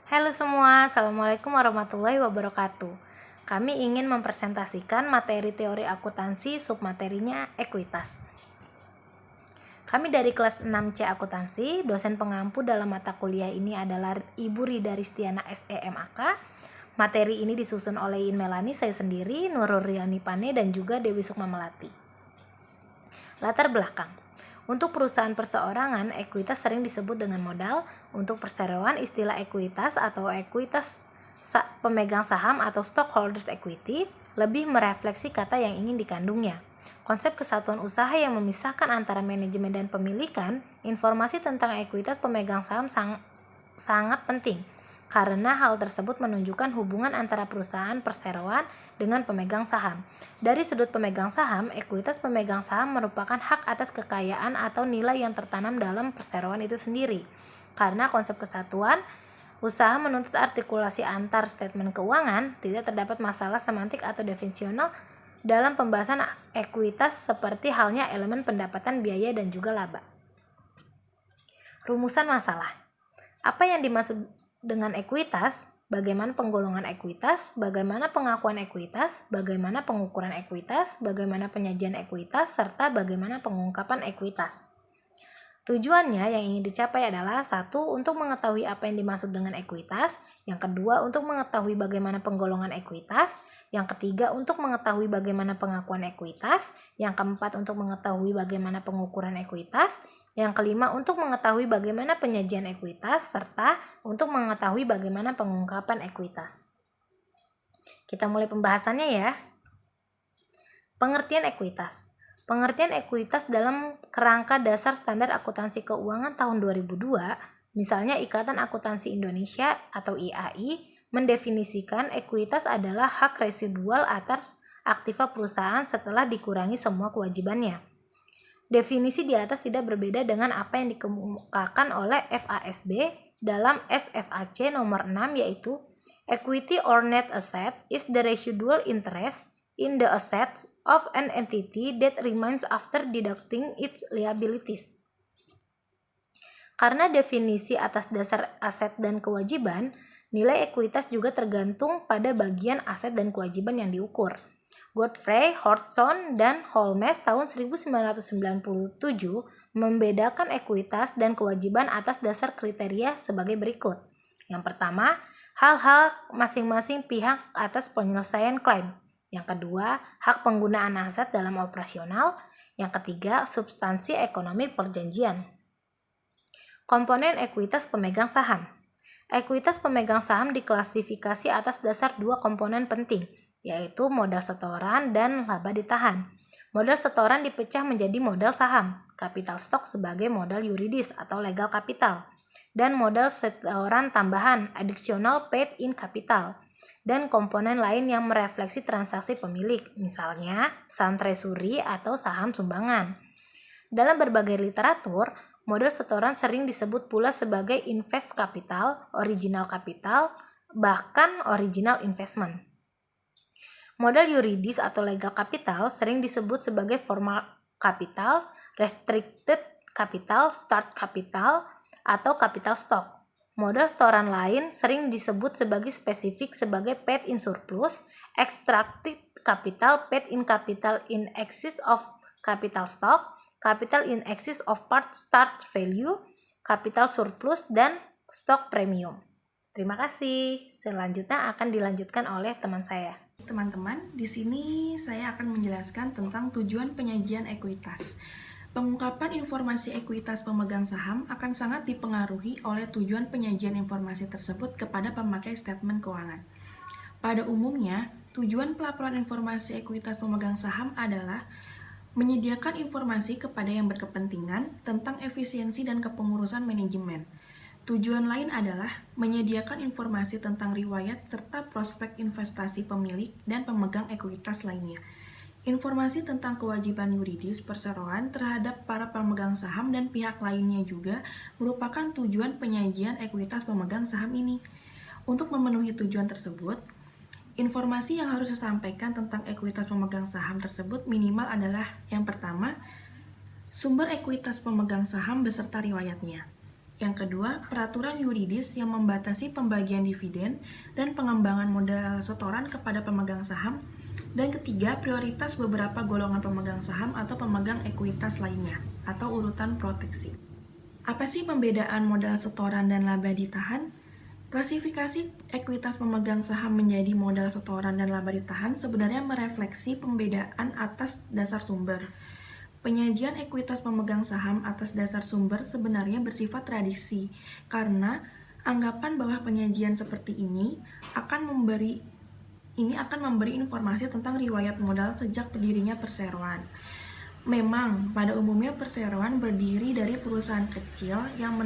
Halo semua, Assalamualaikum warahmatullahi wabarakatuh. Kami ingin mempresentasikan materi teori akuntansi, submaterinya ekuitas. Kami dari kelas 6C akuntansi, dosen pengampu dalam mata kuliah ini adalah Ibu Rida Ristiana SEMAK. Materi ini disusun oleh In Melani, saya sendiri, Nurul Riani Pane, dan juga Dewi Sukma Melati. Latar belakang. Untuk perusahaan perseorangan, ekuitas sering disebut dengan modal. Untuk perseroan, istilah ekuitas atau ekuitas pemegang saham atau stockholders equity lebih merefleksi kata yang ingin dikandungnya. Konsep kesatuan usaha yang memisahkan antara manajemen dan pemilikan, informasi tentang ekuitas pemegang saham sangat penting, karena hal tersebut menunjukkan hubungan antara perusahaan perseroan dengan pemegang saham. Dari sudut pemegang saham, ekuitas pemegang saham merupakan hak atas kekayaan atau nilai yang tertanam dalam perseroan itu sendiri. Karena konsep kesatuan usaha menuntut artikulasi antar statement keuangan, tidak terdapat masalah semantik atau definisional dalam pembahasan ekuitas seperti halnya elemen pendapatan, biaya, dan juga laba. Rumusan masalah. Apa yang dimaksud dengan ekuitas? Bagaimana penggolongan ekuitas? Bagaimana pengakuan ekuitas? Bagaimana pengukuran ekuitas? Bagaimana penyajian ekuitas? Serta bagaimana pengungkapan ekuitas? Tujuannya yang ingin dicapai adalah 1. Untuk mengetahui apa yang dimaksud dengan ekuitas. Yang kedua, untuk mengetahui bagaimana penggolongan ekuitas. Yang ketiga, untuk mengetahui bagaimana pengakuan ekuitas. Yang keempat, untuk mengetahui bagaimana pengukuran ekuitas. Yang kelima, untuk mengetahui bagaimana penyajian ekuitas. Serta untuk mengetahui bagaimana pengungkapan ekuitas. Kita mulai pembahasannya ya. Pengertian ekuitas. Pengertian ekuitas dalam kerangka dasar standar akuntansi keuangan tahun 2002, misalnya Ikatan Akuntansi Indonesia atau IAI, mendefinisikan ekuitas adalah hak residual atas aktiva perusahaan setelah dikurangi semua kewajibannya. Definisi di atas tidak berbeda dengan apa yang dikemukakan oleh FASB dalam SFAC nomor 6, yaitu equity or net asset is the residual interest in the assets of an entity that remains after deducting its liabilities. Karena definisi atas dasar aset dan kewajiban, nilai ekuitas juga tergantung pada bagian aset dan kewajiban yang diukur. Godfrey, Hodgson, dan Holmes tahun 1997 membedakan ekuitas dan kewajiban atas dasar kriteria sebagai berikut. Yang pertama, hal-hal masing-masing pihak atas penyelesaian klaim. Yang kedua, hak penggunaan aset dalam operasional. Yang ketiga, substansi ekonomi perjanjian. Komponen ekuitas pemegang saham. Ekuitas pemegang saham diklasifikasi atas dasar 2 komponen penting, yaitu modal setoran dan laba ditahan. Modal setoran dipecah menjadi modal saham, capital stock sebagai modal yuridis atau legal capital, dan modal setoran tambahan, additional paid in capital, dan komponen lain yang merefleksi transaksi pemilik, misalnya saham treasury atau saham sumbangan. Dalam berbagai literatur, modal setoran sering disebut pula sebagai invest capital, original capital, bahkan original investment. Modal yuridis atau legal capital sering disebut sebagai formal capital, restricted capital, start capital, atau capital stock. Modal setoran lain sering disebut sebagai spesifik sebagai paid in surplus, extracted capital, paid in capital in excess of capital stock, capital in excess of part start value, capital surplus, dan stock premium. Terima kasih. Selanjutnya akan dilanjutkan oleh teman saya. Teman-teman, di sini saya akan menjelaskan tentang tujuan penyajian ekuitas. Pengungkapan informasi ekuitas pemegang saham akan sangat dipengaruhi oleh tujuan penyajian informasi tersebut kepada pemakai statement keuangan. Pada umumnya, tujuan pelaporan informasi ekuitas pemegang saham adalah menyediakan informasi kepada yang berkepentingan tentang efisiensi dan kepengurusan manajemen. Tujuan lain adalah menyediakan informasi tentang riwayat serta prospek investasi pemilik dan pemegang ekuitas lainnya. Informasi tentang kewajiban yuridis perseroan terhadap para pemegang saham dan pihak lainnya juga merupakan tujuan penyajian ekuitas pemegang saham ini. Untuk memenuhi tujuan tersebut, informasi yang harus disampaikan tentang ekuitas pemegang saham tersebut minimal adalah yang pertama, sumber ekuitas pemegang saham beserta riwayatnya. Yang kedua, peraturan yuridis yang membatasi pembagian dividen dan pengembangan modal setoran kepada pemegang saham. Dan ketiga, prioritas beberapa golongan pemegang saham atau pemegang ekuitas lainnya, atau urutan proteksi. Apa sih pembedaan modal setoran dan laba ditahan? Klasifikasi ekuitas pemegang saham menjadi modal setoran dan laba ditahan sebenarnya merefleksi pembedaan atas dasar sumber. Penyajian ekuitas pemegang saham atas dasar sumber sebenarnya bersifat tradisi, karena anggapan bahwa penyajian seperti ini akan memberi informasi tentang riwayat modal sejak berdirinya perseroan. Memang, pada umumnya perseroan berdiri dari perusahaan kecil yang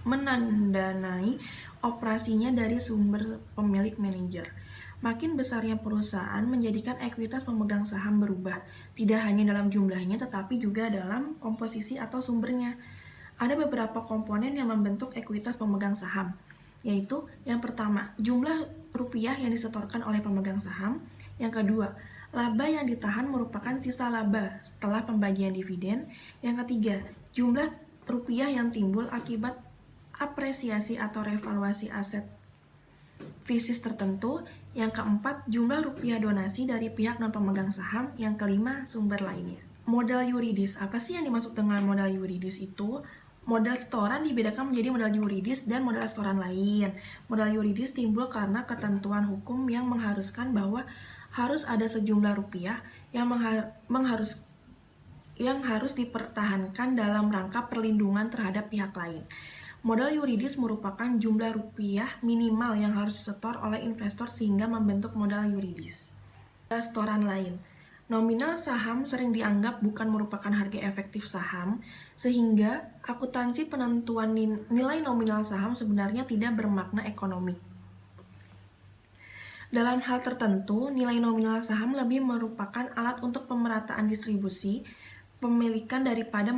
mendanai operasinya dari sumber pemilik manajer. Makin besarnya perusahaan menjadikan ekuitas pemegang saham berubah, tidak hanya dalam jumlahnya tetapi juga dalam komposisi atau sumbernya. Ada beberapa komponen yang membentuk ekuitas pemegang saham, yaitu yang pertama, jumlah rupiah yang disetorkan oleh pemegang saham. Yang kedua, laba yang ditahan merupakan sisa laba setelah pembagian dividen. Yang ketiga, jumlah rupiah yang timbul akibat apresiasi atau revaluasi aset fisik tertentu. Yang keempat, jumlah rupiah donasi dari pihak non-pemegang saham. Yang kelima, sumber lainnya. Modal yuridis. Apa sih yang dimaksud dengan modal yuridis itu? Modal setoran dibedakan menjadi modal yuridis dan modal setoran lain. Modal yuridis timbul karena ketentuan hukum yang mengharuskan bahwa harus ada sejumlah rupiah yang harus dipertahankan dalam rangka perlindungan terhadap pihak lain. Modal yuridis merupakan jumlah rupiah minimal yang harus disetor oleh investor sehingga membentuk modal yuridis. Modal setoran lain. Nominal saham sering dianggap bukan merupakan harga efektif saham, sehingga akuntansi penentuan nilai nominal saham sebenarnya tidak bermakna ekonomik. Dalam hal tertentu, nilai nominal saham lebih merupakan alat untuk pemerataan distribusi pemilikan daripada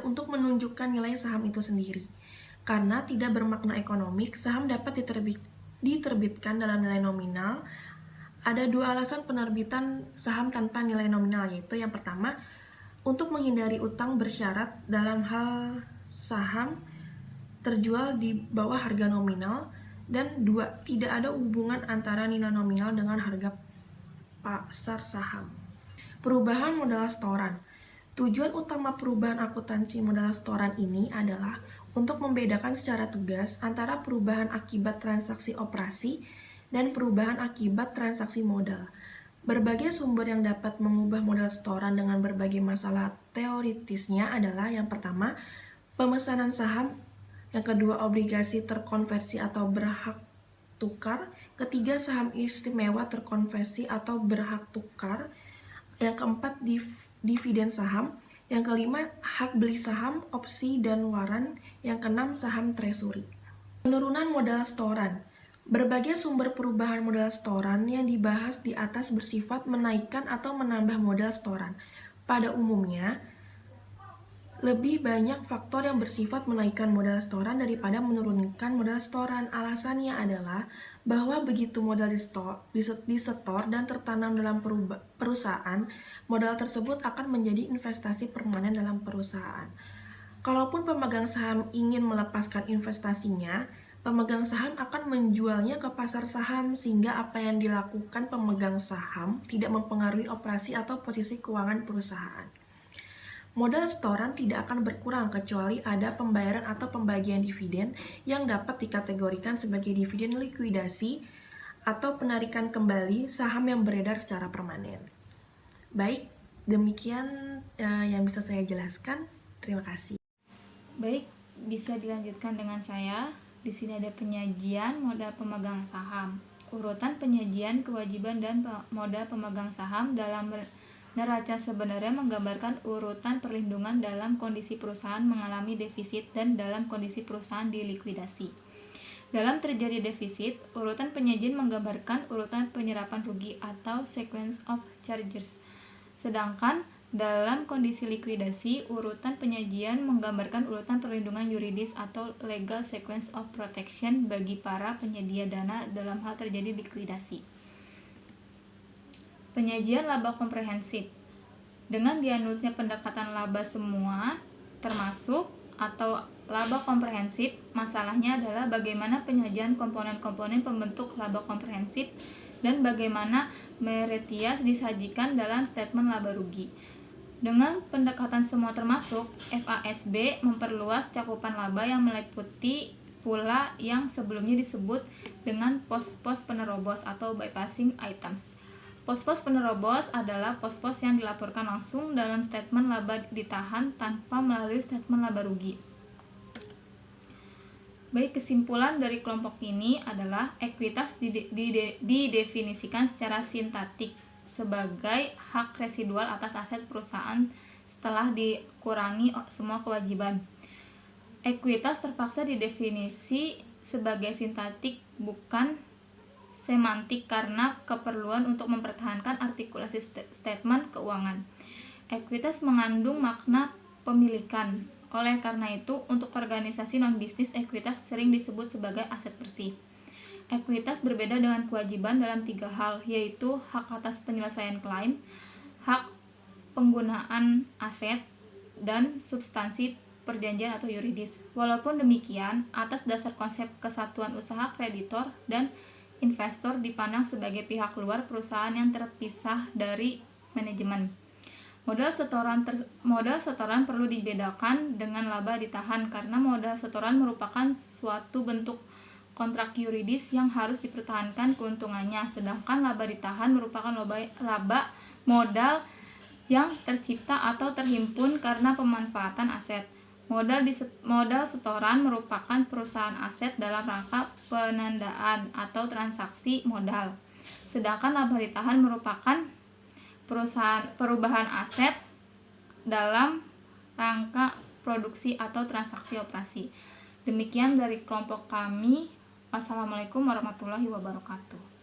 untuk menunjukkan nilai saham itu sendiri. Karena tidak bermakna ekonomik, saham dapat diterbitkan dalam nilai nominal. Ada dua alasan penerbitan saham tanpa nilai nominal, yaitu yang pertama, untuk menghindari utang bersyarat dalam hal saham terjual di bawah harga nominal, dan dua, tidak ada hubungan antara nilai nominal dengan harga pasar saham. Perubahan modal setoran. Tujuan utama perubahan akuntansi modal setoran ini adalah untuk membedakan secara tegas antara perubahan akibat transaksi operasi dan perubahan akibat transaksi modal. Berbagai sumber yang dapat mengubah modal setoran dengan berbagai masalah teoritisnya adalah yang pertama, pemesanan saham, yang kedua, obligasi terkonversi atau berhak tukar, ketiga, saham istimewa terkonversi atau berhak tukar, yang keempat, dividen saham, yang kelima, hak beli saham, opsi, dan waran, yang keenam, saham treasury. Penurunan modal setoran. Berbagai sumber perubahan modal setoran yang dibahas di atas bersifat menaikkan atau menambah modal setoran. Pada umumnya, lebih banyak faktor yang bersifat menaikkan modal setoran daripada menurunkan modal setoran. Alasannya adalah bahwa begitu modal disetor dan tertanam dalam perusahaan, modal tersebut akan menjadi investasi permanen dalam perusahaan. Kalaupun pemegang saham ingin melepaskan investasinya, pemegang saham akan menjualnya ke pasar saham, sehingga apa yang dilakukan pemegang saham tidak mempengaruhi operasi atau posisi keuangan perusahaan. Modal setoran tidak akan berkurang kecuali ada pembayaran atau pembagian dividen yang dapat dikategorikan sebagai dividen likuidasi atau penarikan kembali saham yang beredar secara permanen. Baik, demikian yang bisa saya jelaskan. Terima kasih. Baik, bisa dilanjutkan dengan saya. Di sini ada penyajian modal pemegang saham. Urutan penyajian kewajiban dan modal pemegang saham dalam neraca sebenarnya menggambarkan urutan perlindungan dalam kondisi perusahaan mengalami defisit dan dalam kondisi perusahaan dilikuidasi. Dalam terjadi defisit, urutan penyajian menggambarkan urutan penyerapan rugi atau sequence of charges. Sedangkan dalam kondisi likuidasi, urutan penyajian menggambarkan urutan perlindungan yuridis atau legal sequence of protection bagi para penyedia dana dalam hal terjadi likuidasi. Penyajian laba komprehensif. Dengan dianutnya pendekatan laba semua, termasuk atau laba komprehensif. Masalahnya adalah bagaimana penyajian komponen-komponen pembentuk laba komprehensif dan bagaimana Meretias disajikan dalam statement laba rugi. Dengan pendekatan semua termasuk, FASB memperluas cakupan laba yang meliputi pula yang sebelumnya disebut dengan pos-pos penerobos atau bypassing items. Pos-pos penerobos adalah pos-pos yang dilaporkan langsung dalam statement laba ditahan tanpa melalui statement laba rugi. Baik, kesimpulan dari kelompok ini adalah ekuitas didefinisikan secara sintaktik sebagai hak residual atas aset perusahaan setelah dikurangi semua kewajiban. Ekuitas terpaksa didefinisi sebagai sintaktik bukan semantik karena keperluan untuk mempertahankan artikulasi statement keuangan. Ekuitas mengandung makna pemilikan. Oleh karena itu, untuk organisasi non-bisnis, ekuitas sering disebut sebagai aset bersih. Ekuitas berbeda dengan kewajiban dalam 3 hal, yaitu hak atas penyelesaian klaim, hak penggunaan aset, dan substansi perjanjian atau yuridis. Walaupun demikian, atas dasar konsep kesatuan usaha, kreditor dan investor dipandang sebagai pihak luar perusahaan yang terpisah dari manajemen. Modal setoran perlu dibedakan dengan laba ditahan karena modal setoran merupakan suatu bentuk kontrak yuridis yang harus dipertahankan keuntungannya, sedangkan laba ditahan merupakan laba modal yang tercipta atau terhimpun karena pemanfaatan aset. Modal setoran merupakan perusahaan aset dalam rangka penandaan atau transaksi modal, sedangkan laba ditahan merupakan perubahan aset dalam rangka produksi atau transaksi operasi. Demikian dari kelompok kami. Wassalamualaikum warahmatullahi wabarakatuh.